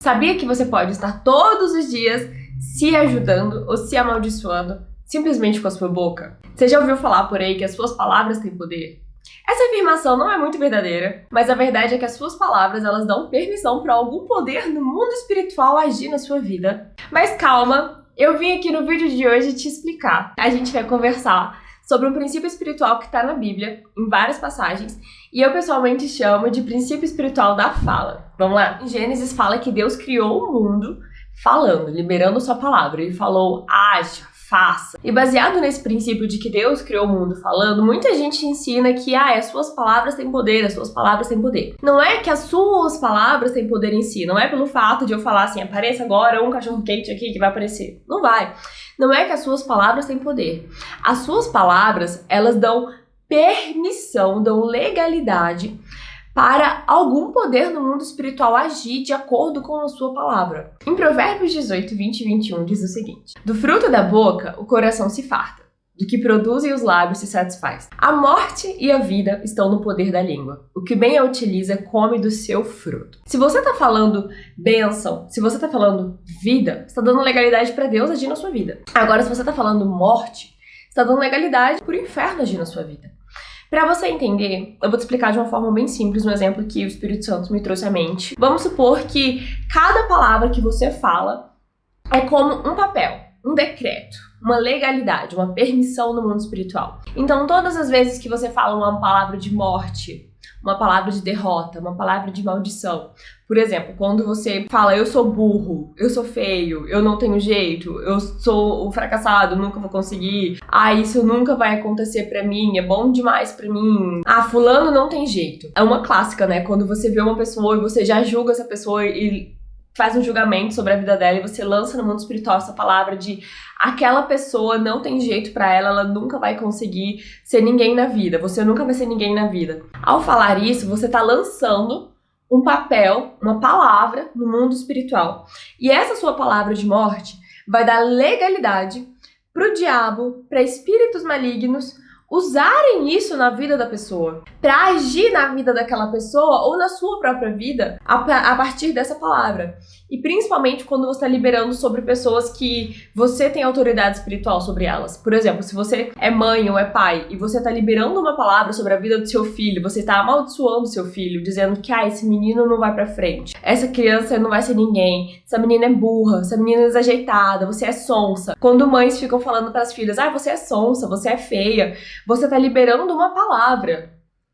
Sabia que você pode estar todos os dias se ajudando ou se amaldiçoando simplesmente com a sua boca? Você já ouviu falar por aí que as suas palavras têm poder? Essa afirmação não é muito verdadeira, mas a verdade é que as suas palavras elas dão permissão para algum poder no mundo espiritual agir na sua vida. Mas calma, eu vim aqui no vídeo de hoje te explicar. A gente vai conversar sobre um princípio espiritual que está na Bíblia, em várias passagens, e eu pessoalmente chamo de princípio espiritual da fala. Vamos lá? Em Gênesis fala que Deus criou o mundo falando, liberando sua palavra. Ele falou, haja, faça. E baseado nesse princípio de que Deus criou o mundo falando, muita gente ensina que as suas palavras têm poder, as suas palavras têm poder. Não é que as suas palavras têm poder em si, não é pelo fato de eu falar assim, apareça agora um cachorro quente aqui que vai aparecer. Não vai. Não é que as suas palavras têm poder. As suas palavras, elas dão permissão, dão legalidade para algum poder no mundo espiritual agir de acordo com a sua palavra. Em Provérbios 18, 20 e 21 diz o seguinte: do fruto da boca o coração se farta, do que produzem os lábios se satisfaz. A morte e a vida estão no poder da língua. O que bem a utiliza come do seu fruto. Se você tá falando bênção, se você tá falando vida, você tá dando legalidade para Deus agir na sua vida. Agora, se você tá falando morte, você tá dando legalidade pro inferno agir na sua vida. Para você entender, eu vou te explicar de uma forma bem simples, um exemplo que o Espírito Santo me trouxe à mente. Vamos supor que cada palavra que você fala é como um papel, um decreto, uma legalidade, uma permissão no mundo espiritual. Então, todas as vezes que você fala uma palavra de morte, uma palavra de derrota, uma palavra de maldição. Por exemplo, quando você fala, eu sou burro, eu sou feio, eu não tenho jeito, eu sou o fracassado, nunca vou conseguir, isso nunca vai acontecer pra mim, é bom demais pra mim, fulano não tem jeito. É uma clássica, né? Quando você vê uma pessoa e você já julga essa pessoa e faz um julgamento sobre a vida dela e você lança no mundo espiritual essa palavra de aquela pessoa não tem jeito pra ela, ela nunca vai conseguir ser ninguém na vida, você nunca vai ser ninguém na vida. Ao falar isso, você tá lançando um papel, uma palavra no mundo espiritual. E essa sua palavra de morte vai dar legalidade pro diabo, para espíritos malignos usarem isso na vida da pessoa, para agir na vida daquela pessoa ou na sua própria vida a partir dessa palavra. E principalmente quando você está liberando sobre pessoas que você tem autoridade espiritual sobre elas. Por exemplo, se você é mãe ou é pai e você está liberando uma palavra sobre a vida do seu filho, você está amaldiçoando seu filho, dizendo que esse menino não vai pra frente, essa criança não vai ser ninguém, essa menina é burra, essa menina é desajeitada, você é sonsa. Quando mães ficam falando para as filhas, você é sonsa, você é feia, você está liberando uma palavra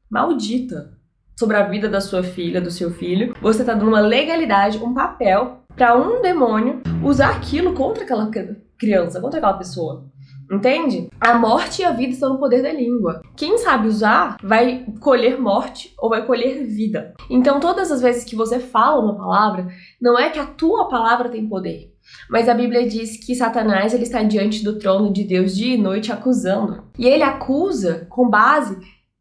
maldita sobre a vida da sua filha, do seu filho. Você está dando uma legalidade, um papel para um demônio usar aquilo contra aquela criança, contra aquela pessoa. Entende? A morte e a vida estão no poder da língua. Quem sabe usar vai colher morte ou vai colher vida. Então, todas as vezes que você fala uma palavra, não é que a tua palavra tem poder. Mas a Bíblia diz que Satanás ele está diante do trono de Deus dia e noite acusando. E ele acusa com base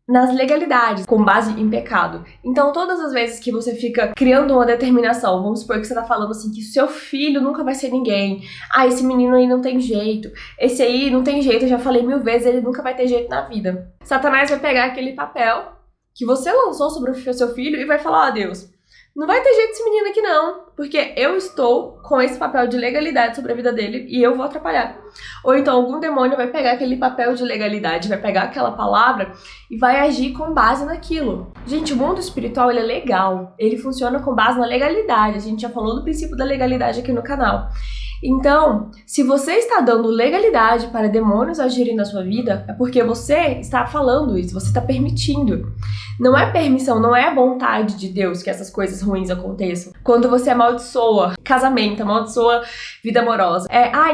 nas legalidades, com base em pecado. Então, todas as vezes que você fica criando uma determinação, vamos supor que você tá falando assim, que o seu filho nunca vai ser ninguém. Esse menino aí não tem jeito. Esse aí não tem jeito, eu já falei 1000 vezes, ele nunca vai ter jeito na vida. Satanás vai pegar aquele papel que você lançou sobre o seu filho e vai falar, Deus, não vai ter jeito esse menino aqui não, porque eu estou com esse papel de legalidade sobre a vida dele e eu vou atrapalhar. Ou então algum demônio vai pegar aquele papel de legalidade, vai pegar aquela palavra e vai agir com base naquilo. Gente, o mundo espiritual ele é legal, ele funciona com base na legalidade, a gente já falou do princípio da legalidade aqui no canal. Então, se você está dando legalidade para demônios agirem na sua vida, é porque você está falando isso, você está permitindo. Não é permissão, não é vontade de Deus que essas coisas ruins aconteçam. Quando você amaldiçoa casamento, amaldiçoa vida amorosa,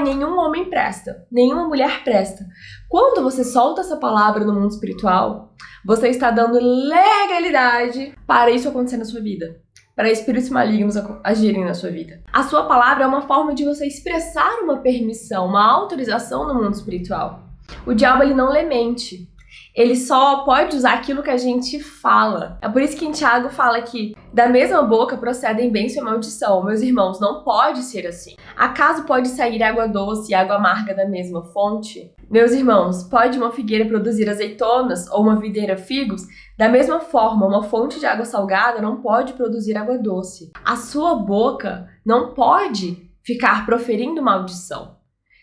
nenhum homem presta, nenhuma mulher presta. Quando você solta essa palavra no mundo espiritual, você está dando legalidade para isso acontecer na sua vida. Para espíritos malignos agirem na sua vida. A sua palavra é uma forma de você expressar uma permissão, uma autorização no mundo espiritual. O diabo ele não lê mente. Ele só pode usar aquilo que a gente fala. É por isso que em Tiago fala que da mesma boca procedem bênção e maldição. Meus irmãos, não pode ser assim. Acaso pode sair água doce e água amarga da mesma fonte? Meus irmãos, pode uma figueira produzir azeitonas ou uma videira figos? Da mesma forma, uma fonte de água salgada não pode produzir água doce. A sua boca não pode ficar proferindo maldição.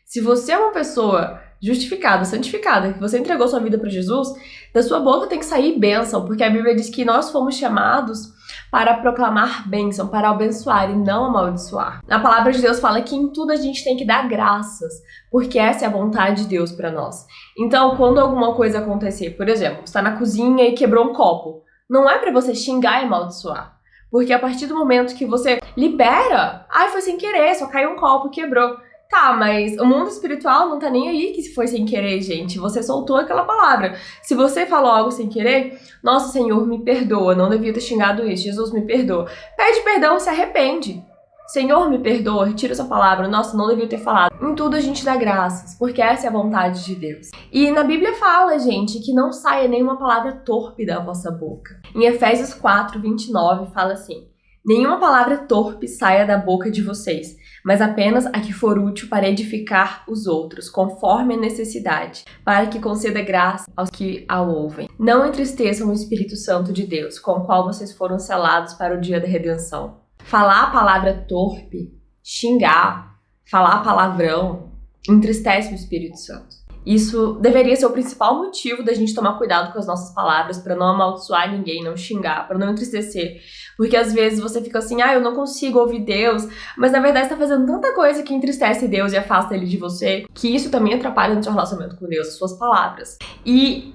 Se você é uma pessoa justificada, santificada, que você entregou sua vida para Jesus, da sua boca tem que sair bênção, porque a Bíblia diz que nós fomos chamados para proclamar bênção, para abençoar e não amaldiçoar. A palavra de Deus fala que em tudo a gente tem que dar graças, porque essa é a vontade de Deus para nós. Então, quando alguma coisa acontecer, por exemplo, você está na cozinha e quebrou um copo, não é para você xingar e amaldiçoar. Porque a partir do momento que você libera, foi sem querer, só caiu um copo e quebrou. Tá, mas o mundo espiritual não tá nem aí que se foi sem querer, gente. Você soltou aquela palavra. Se você falou algo sem querer, nossa, Senhor, me perdoa, não devia ter xingado isso. Jesus, me perdoa. Pede perdão, se arrepende. Senhor, me perdoa, retira essa palavra. Nossa, não devia ter falado. Em tudo a gente dá graças, porque essa é a vontade de Deus. E na Bíblia fala, gente, que não saia nenhuma palavra torpe da vossa boca. Em Efésios 4, 29, fala assim: nenhuma palavra torpe saia da boca de vocês, mas apenas a que for útil para edificar os outros, conforme a necessidade, para que conceda graça aos que a ouvem. Não entristeçam o Espírito Santo de Deus, com o qual vocês foram selados para o dia da redenção. Falar a palavra torpe, xingar, falar palavrão, entristece o Espírito Santo. Isso deveria ser o principal motivo da gente tomar cuidado com as nossas palavras, para não amaldiçoar ninguém, não xingar, para não entristecer. Porque às vezes você fica assim, eu não consigo ouvir Deus, mas na verdade você tá fazendo tanta coisa que entristece Deus e afasta Ele de você, que isso também atrapalha no seu relacionamento com Deus, as suas palavras. E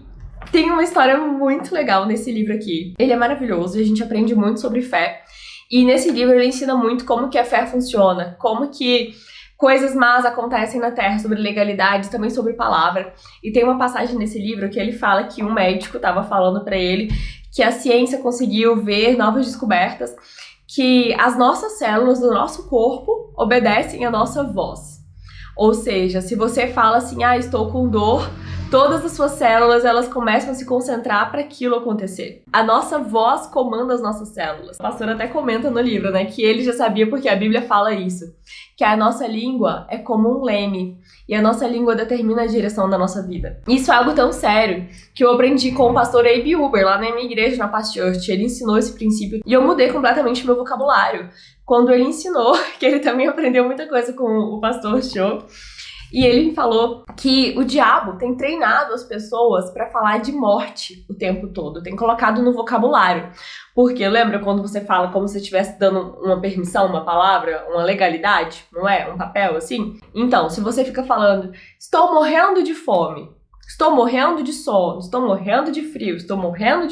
tem uma história muito legal nesse livro aqui. Ele é maravilhoso e a gente aprende muito sobre fé. E nesse livro ele ensina muito como que a fé funciona, como que coisas más acontecem na Terra, sobre legalidade, também sobre palavra. E tem uma passagem nesse livro que ele fala que um médico estava falando para ele que a ciência conseguiu ver novas descobertas, que as nossas células do nosso corpo obedecem à nossa voz. Ou seja, se você fala assim, estou com dor, todas as suas células, elas começam a se concentrar para aquilo acontecer. A nossa voz comanda as nossas células. O pastor até comenta no livro, que ele já sabia porque a Bíblia fala isso. Que a nossa língua é como um leme. E a nossa língua determina a direção da nossa vida. Isso é algo tão sério que eu aprendi com o pastor A.B. Huber, lá na minha igreja, na Past Church. Ele ensinou esse princípio e eu mudei completamente meu vocabulário. Quando ele ensinou, que ele também aprendeu muita coisa com o pastor Show, e ele falou que o diabo tem treinado as pessoas para falar de morte o tempo todo, tem colocado no vocabulário. Porque lembra quando você fala como se estivesse dando uma permissão, uma palavra, uma legalidade, não é? Um papel assim? Então, se você fica falando, estou morrendo de fome, estou morrendo de sono, estou morrendo de frio, estou morrendo.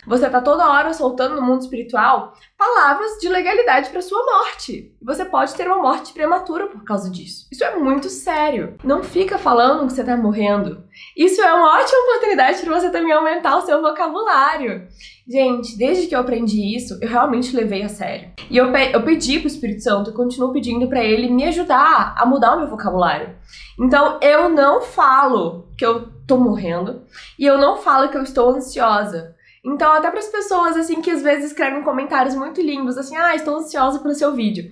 Você tá toda hora soltando no mundo espiritual palavras de legalidade para sua morte. Você pode ter uma morte prematura por causa disso. Isso é muito sério. Não fica falando que você tá morrendo. Isso é uma ótima oportunidade para você também aumentar o seu vocabulário. Gente, desde que eu aprendi isso, eu realmente levei a sério. E eu pedi pro Espírito Santo, eu continuo pedindo para ele me ajudar a mudar o meu vocabulário. Então, eu não falo que eu tô morrendo e eu não falo que eu estou ansiosa. Então, até para as pessoas, assim, que às vezes escrevem comentários muito lindos, assim, estou ansiosa pelo seu vídeo.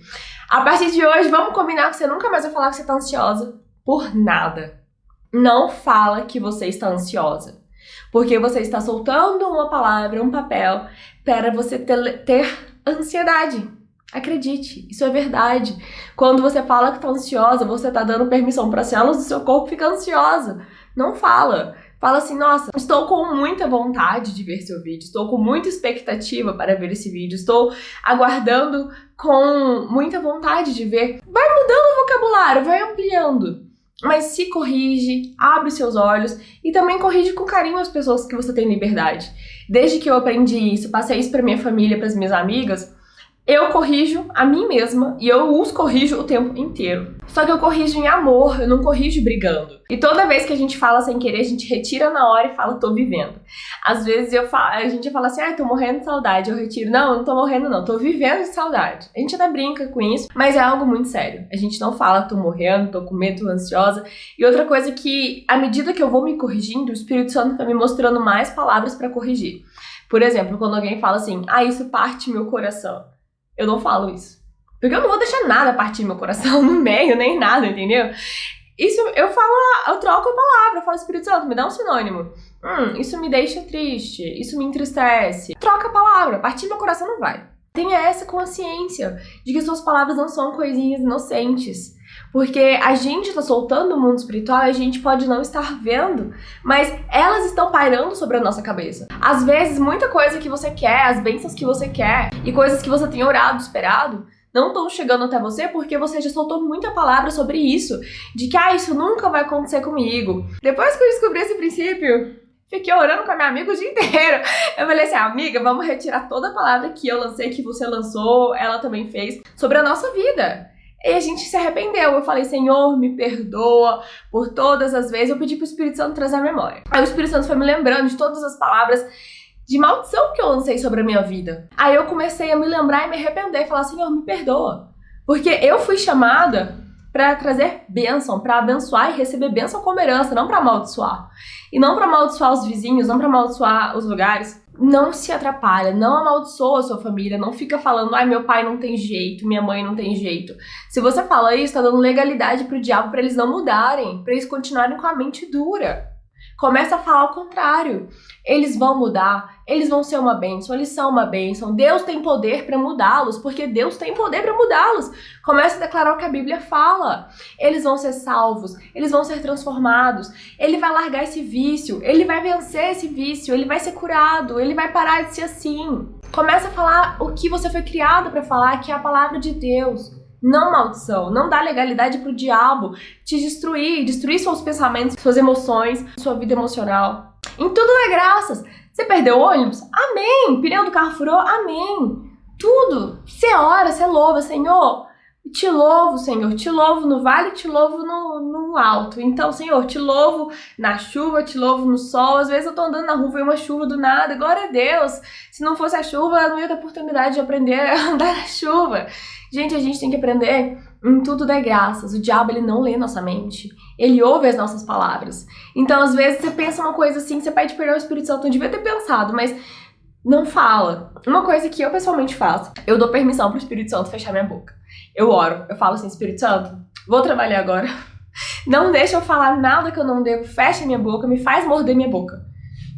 A partir de hoje, vamos combinar que você nunca mais vai falar que você tá ansiosa por nada. Não fala que você está ansiosa. Porque você está soltando uma palavra, um papel, para você ter ansiedade. Acredite, isso é verdade. Quando você fala que está ansiosa, você está dando permissão para as células do seu corpo ficar ansiosa. Não fala. Fala assim, nossa, estou com muita vontade de ver seu vídeo, estou com muita expectativa para ver esse vídeo, estou aguardando com muita vontade de ver. Vai mudando o vocabulário, vai ampliando. Mas se corrige, abre seus olhos e também corrige com carinho as pessoas que você tem liberdade. Desde que eu aprendi isso, passei isso para minha família, para as minhas amigas, eu corrijo a mim mesma e eu os corrijo o tempo inteiro. Só que eu corrijo em amor, eu não corrijo brigando. E toda vez que a gente fala sem querer, a gente retira na hora e fala, tô vivendo. Às vezes a gente fala assim, tô morrendo de saudade, eu retiro. Não, eu não tô morrendo não, tô vivendo de saudade. A gente até brinca com isso, mas é algo muito sério. A gente não fala, tô morrendo, tô com medo, tô ansiosa. E outra coisa que, à medida que eu vou me corrigindo, o Espírito Santo tá me mostrando mais palavras pra corrigir. Por exemplo, quando alguém fala assim, isso parte meu coração. Eu não falo isso. Porque eu não vou deixar nada partir meu coração no meio, nem nada, entendeu? Isso eu falo, eu troco a palavra, eu falo, Espírito Santo, me dá um sinônimo. Isso me deixa triste, isso me entristece. Troca a palavra, partir meu coração não vai. Tenha essa consciência de que suas palavras não são coisinhas inocentes. Porque a gente tá soltando o mundo espiritual e a gente pode não estar vendo, mas elas estão pairando sobre a nossa cabeça. Às vezes, muita coisa que você quer, as bênçãos que você quer e coisas que você tem orado, esperado, não estão chegando até você porque você já soltou muita palavra sobre isso. De que, isso nunca vai acontecer comigo. Depois que eu descobri esse princípio, fiquei orando com a minha amiga o dia inteiro. Eu falei assim, amiga, vamos retirar toda a palavra que eu lancei, que você lançou, ela também fez, sobre a nossa vida. E a gente se arrependeu. Eu falei, Senhor, me perdoa por todas as vezes. Eu pedi pro Espírito Santo trazer a memória. Aí o Espírito Santo foi me lembrando de todas as palavras de maldição que eu lancei sobre a minha vida. Aí eu comecei a me lembrar e me arrepender, falar, Senhor, me perdoa. Porque eu fui chamada para trazer bênção, para abençoar e receber bênção como herança, não para amaldiçoar. E não para amaldiçoar os vizinhos, não para amaldiçoar os lugares. Não se atrapalha, não amaldiçoa a sua família, não fica falando, meu pai não tem jeito, minha mãe não tem jeito. Se você fala isso, tá dando legalidade pro diabo para eles não mudarem, para eles continuarem com a mente dura. Começa a falar o contrário. Eles vão mudar, eles vão ser uma bênção, eles são uma bênção. Deus tem poder para mudá-los, porque Deus tem poder para mudá-los. Começa a declarar o que a Bíblia fala. Eles vão ser salvos, eles vão ser transformados. Ele vai largar esse vício, ele vai vencer esse vício, ele vai ser curado, ele vai parar de ser assim. Começa a falar o que você foi criado para falar, que é a palavra de Deus. Não maldição, não dá legalidade pro diabo te destruir seus pensamentos, suas emoções, sua vida emocional. Em tudo dá graças. Você perdeu o ônibus? Amém. Pneu do carro furou? Amém. Tudo. Você ora, você louva, Senhor. Te louvo, Senhor. Te louvo no vale, te louvo no alto. Então, Senhor, te louvo na chuva, te louvo no sol. Às vezes eu tô andando na rua e uma chuva do nada. Glória a Deus. Se não fosse a chuva, eu não ia ter oportunidade de aprender a andar na chuva. Gente, a gente tem que aprender em tudo dar graças. O diabo, ele não lê nossa mente. Ele ouve as nossas palavras. Então, às vezes, você pensa uma coisa assim, você pede perdão ao Espírito Santo. Eu devia ter pensado, mas não fala. Uma coisa que eu pessoalmente faço, eu dou permissão pro Espírito Santo fechar minha boca. Eu oro. Eu falo assim, Espírito Santo, vou trabalhar agora. Não deixa eu falar nada que eu não devo. Fecha minha boca, me faz morder minha boca.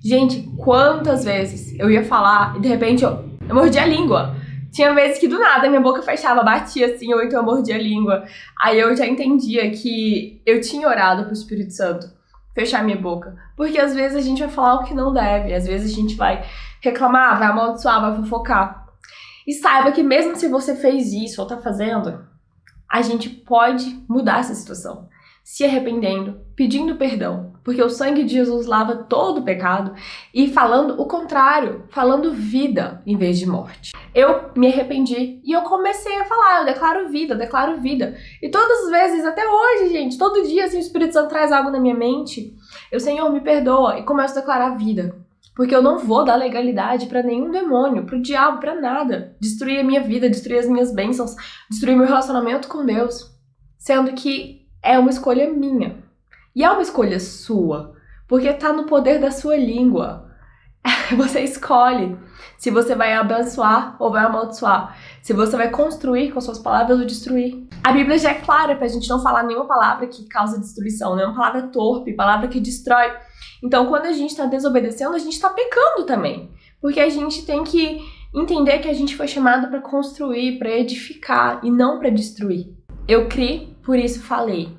Gente, quantas vezes eu ia falar e de repente eu mordia a língua. Tinha vezes que do nada minha boca fechava, batia assim, ou então eu mordia a língua. Aí eu já entendia que eu tinha orado pro Espírito Santo fechar minha boca. Porque às vezes a gente vai falar o que não deve, às vezes a gente vai reclamar, vai amaldiçoar, vai fofocar. E saiba que mesmo se você fez isso ou tá fazendo, a gente pode mudar essa situação. Se arrependendo, pedindo perdão, porque o sangue de Jesus lava todo o pecado e falando o contrário, falando vida em vez de morte. Eu me arrependi e eu comecei a falar, eu declaro vida, eu declaro vida. E todas as vezes, até hoje, gente, todo dia assim, o Espírito Santo traz algo na minha mente, eu, Senhor, me perdoa, e começo a declarar vida. Porque eu não vou dar legalidade pra nenhum demônio, pro diabo, pra nada. Destruir a minha vida, destruir as minhas bênçãos, destruir meu relacionamento com Deus. Sendo que é uma escolha minha. E é uma escolha sua. Porque tá no poder da sua língua. Você escolhe se você vai abençoar ou vai amaldiçoar. Se você vai construir com suas palavras ou destruir. A Bíblia já é clara pra gente não falar nenhuma palavra que causa destruição, nenhuma palavra torpe, palavra que destrói. Então, quando a gente tá desobedecendo, a gente tá pecando também. Porque a gente tem que entender que a gente foi chamado pra construir, pra edificar e não pra destruir. Eu criei, por isso falei.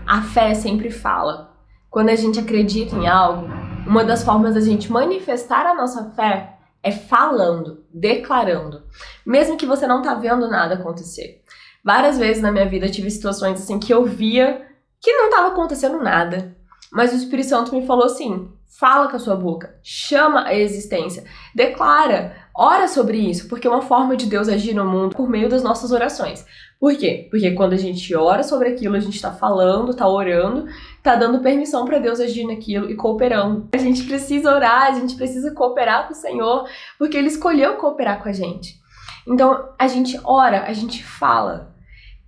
A fé sempre fala. Quando a gente acredita em algo, uma das formas da gente manifestar a nossa fé é falando, declarando. Mesmo que você não tá vendo nada acontecer. Várias vezes na minha vida eu tive situações assim que eu via que não tava acontecendo nada. Mas o Espírito Santo me falou assim, Fala com a sua boca, chama a existência, declara, ora sobre isso, porque é uma forma de Deus agir no mundo por meio das nossas orações. Por quê? Porque quando a gente ora sobre aquilo, a gente tá falando, tá orando, tá dando permissão para Deus agir naquilo e cooperando. A gente precisa orar, a gente precisa cooperar com o Senhor, porque Ele escolheu cooperar com a gente. Então, a gente ora, a gente fala.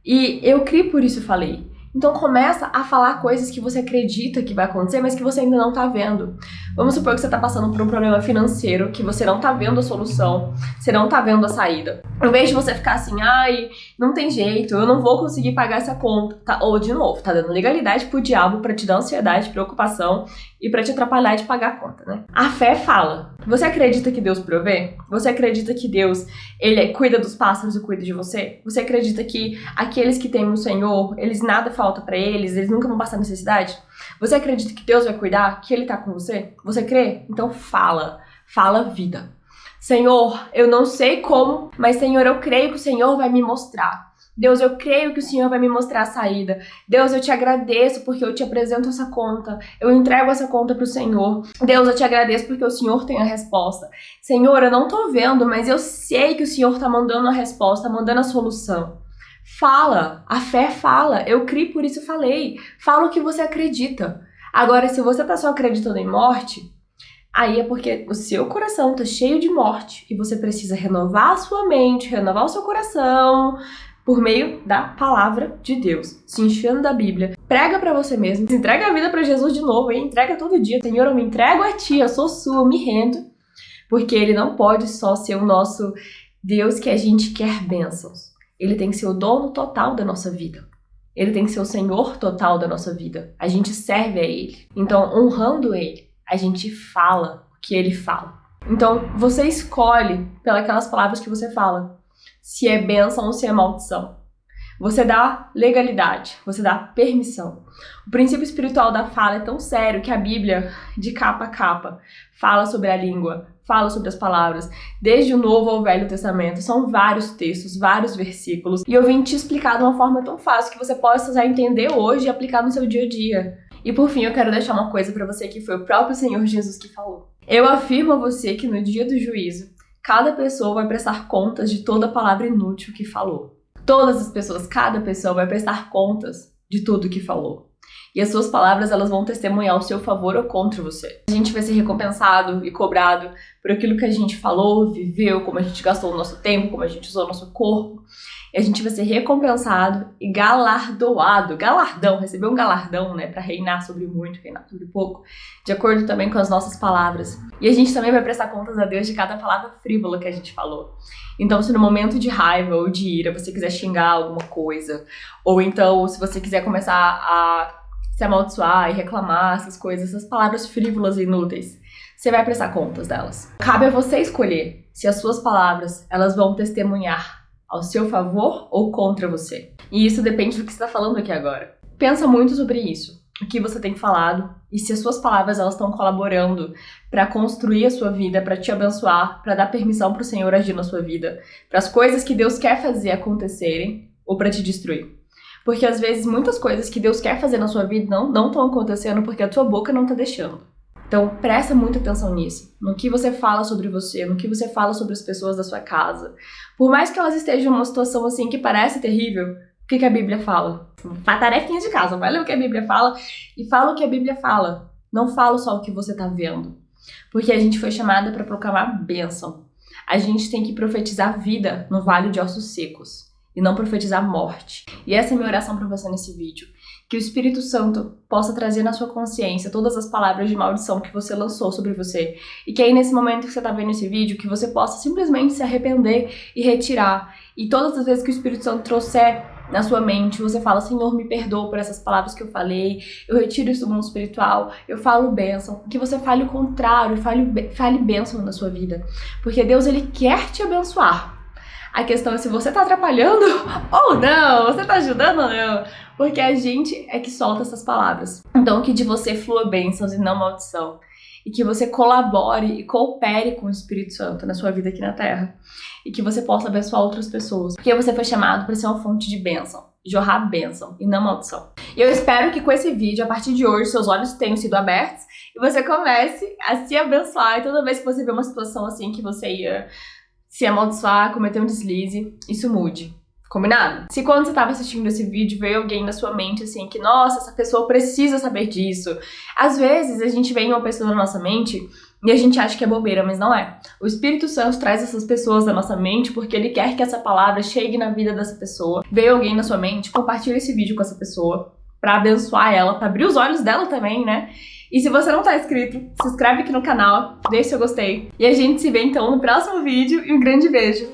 E eu criei por isso falei. Então começa a falar coisas que você acredita que vai acontecer, mas que você ainda não tá vendo. Vamos supor que você tá passando por um problema financeiro, que você não tá vendo a solução, você não tá vendo a saída. Em vez de você ficar assim, ai, não tem jeito, eu não vou conseguir pagar essa conta. Tá? Ou, de novo, tá dando legalidade pro diabo pra te dar ansiedade, preocupação e pra te atrapalhar de pagar a conta, né? A fé fala. Você acredita que Deus provê? Você acredita que Deus, Ele cuida dos pássaros e cuida de você? Você acredita que aqueles que temem o Senhor, eles nada falta pra eles nunca vão passar necessidade? Você acredita que Deus vai cuidar? Que Ele tá com você? Você crê? Então fala. Fala vida. Senhor, eu não sei como, mas Senhor, eu creio que o Senhor vai me mostrar. Deus, eu creio que o Senhor vai me mostrar a saída. Deus, eu te agradeço porque eu te apresento essa conta. Eu entrego essa conta pro Senhor. Deus, eu te agradeço porque o Senhor tem a resposta. Senhor, eu não tô vendo, mas eu sei que o Senhor tá mandando a resposta, mandando a solução. Fala, a fé fala. Eu criei, por isso falei. Fala o que você acredita. Agora, se você tá só acreditando em morte, aí é porque o seu coração tá cheio de morte e você precisa renovar a sua mente, renovar o seu coração por meio da palavra de Deus, se enchendo da Bíblia. Prega pra você mesmo, entrega a vida pra Jesus de novo, hein? Entrega todo dia. Senhor, eu me entrego a Ti, eu sou sua, eu me rendo, porque Ele não pode só ser o nosso Deus que a gente quer bênçãos. Ele tem que ser o dono total da nossa vida. Ele tem que ser o Senhor total da nossa vida. A gente serve a Ele. Então, honrando Ele, a gente fala o que Ele fala. Então, você escolhe pelas palavras que você fala, se é bênção ou se é maldição. Você dá legalidade, você dá permissão. O princípio espiritual da fala é tão sério que a Bíblia, de capa a capa, fala sobre a língua, fala sobre as palavras, desde o Novo ao Velho Testamento. São vários textos, vários versículos, e eu vim te explicar de uma forma tão fácil que você possa já entender hoje e aplicar no seu dia a dia. E por fim, eu quero deixar uma coisa pra você que foi o próprio Senhor Jesus que falou. Eu afirmo a você que no dia do juízo, cada pessoa vai prestar contas de toda palavra inútil que falou. Todas as pessoas, cada pessoa vai prestar contas de tudo que falou. E as suas palavras, elas vão testemunhar ao seu favor ou contra você. A gente vai ser recompensado e cobrado por aquilo que a gente falou, viveu, como a gente gastou o nosso tempo, como a gente usou o nosso corpo. E a gente vai ser recompensado e galardoado. Galardão, receber um galardão, né? Pra reinar sobre muito, reinar sobre pouco. De acordo também com as nossas palavras. E a gente também vai prestar contas a Deus de cada palavra frívola que a gente falou. Então, se no momento de raiva ou de ira você quiser xingar alguma coisa, ou então se você quiser começar a se amaldiçoar e reclamar essas coisas, essas palavras frívolas e inúteis, você vai prestar contas delas. Cabe a você escolher se as suas palavras, elas vão testemunhar ao seu favor ou contra você. E isso depende do que você está falando aqui agora. Pensa muito sobre isso, o que você tem falado e se as suas palavras elas estão colaborando para construir a sua vida, para te abençoar, para dar permissão para o Senhor agir na sua vida, para as coisas que Deus quer fazer acontecerem ou para te destruir. Porque às vezes muitas coisas que Deus quer fazer na sua vida não estão acontecendo porque a tua boca não está deixando. Então, presta muita atenção nisso, no que você fala sobre você, no que você fala sobre as pessoas da sua casa. Por mais que elas estejam numa situação assim que parece terrível, o que a Bíblia fala? Tarefinha de casa, vai ler o que a Bíblia fala e fala o que a Bíblia fala. Não fala só o que você tá vendo. Porque a gente foi chamada para proclamar bênção. A gente tem que profetizar vida no vale de ossos secos e não profetizar morte. E essa é a minha oração para você nesse vídeo. Que o Espírito Santo possa trazer na sua consciência todas as palavras de maldição que você lançou sobre você. E que aí nesse momento que você está vendo esse vídeo, que você possa simplesmente se arrepender e retirar. E todas as vezes que o Espírito Santo trouxer na sua mente, você fala, Senhor, me perdoa por essas palavras que eu falei, eu retiro isso do mundo espiritual, eu falo bênção. Que você fale o contrário, fale bênção na sua vida. Porque Deus, Ele quer te abençoar. A questão é se você tá atrapalhando ou não, você tá ajudando ou não. Porque a gente é que solta essas palavras. Então que de você flua bênçãos e não maldição. E que você colabore e coopere com o Espírito Santo na sua vida aqui na Terra. E que você possa abençoar outras pessoas. Porque você foi chamado para ser uma fonte de bênção jorrar bênção e não maldição. E eu espero que com esse vídeo, a partir de hoje, seus olhos tenham sido abertos e você comece a se abençoar. E toda vez que você vê uma situação assim que você ia se amaldiçoar, cometer um deslize, isso mude. Combinado? Se quando você estava assistindo esse vídeo veio alguém na sua mente assim que, nossa, essa pessoa precisa saber disso. Às vezes a gente vê uma pessoa na nossa mente e a gente acha que é bobeira, mas não é. O Espírito Santo traz essas pessoas na nossa mente porque ele quer que essa palavra chegue na vida dessa pessoa. Veio alguém na sua mente, compartilha esse vídeo com essa pessoa pra abençoar ela, pra abrir os olhos dela também, né? E se você não tá inscrito, se inscreve aqui no canal, deixa seu gostei. E a gente se vê então no próximo vídeo e um grande beijo!